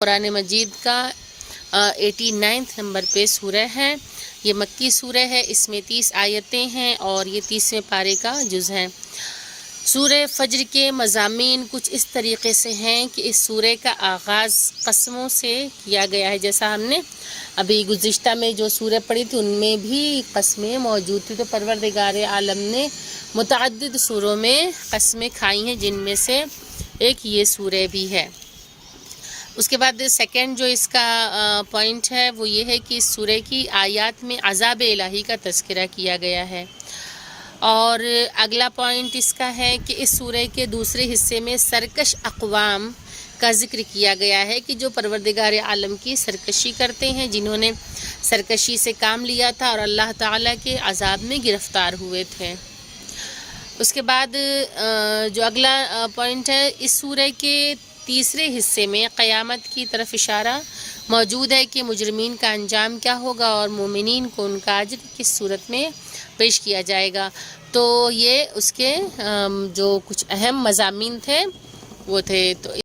قرآن مجید کا 89 نمبر پہ سورہ ہے۔ یہ مکی سورہ ہے، اس میں 30 آیتیں ہیں اور یہ 30ویں پارے کا جز ہے۔ سورہ فجر کے مضامین کچھ اس طریقے سے ہیں کہ اس سورہ کا آغاز قسموں سے کیا گیا ہے، جیسا ہم نے ابھی گزشتہ میں جو سورہ پڑھی تھی ان میں بھی قسمیں موجود تھی، تو پروردگار عالم نے متعدد سوروں میں قسمیں کھائی ہیں، جن میں سے ایک یہ سورہ بھی ہے۔ اس کے بعد سیکنڈ جو اس کا پوائنٹ ہے وہ یہ ہے کہ اس سورہ کی آیات میں عذاب الہی کا تذکرہ کیا گیا ہے، اور اگلا پوائنٹ اس کا ہے کہ اس سورہ کے دوسرے حصے میں سرکش اقوام کا ذکر کیا گیا ہے کہ جو پروردگار عالم کی سرکشی کرتے ہیں، جنہوں نے سرکشی سے کام لیا تھا اور اللہ تعالیٰ کے عذاب میں گرفتار ہوئے تھے۔ اس کے بعد جو اگلا پوائنٹ ہے، اس سورہ کے تیسرے حصے میں قیامت کی طرف اشارہ موجود ہے کہ مجرمین کا انجام کیا ہوگا اور مومنین کو ان کا اجر کس صورت میں پیش کیا جائے گا۔ تو یہ اس کے جو کچھ اہم مضامین تھے وہ تھے۔ تو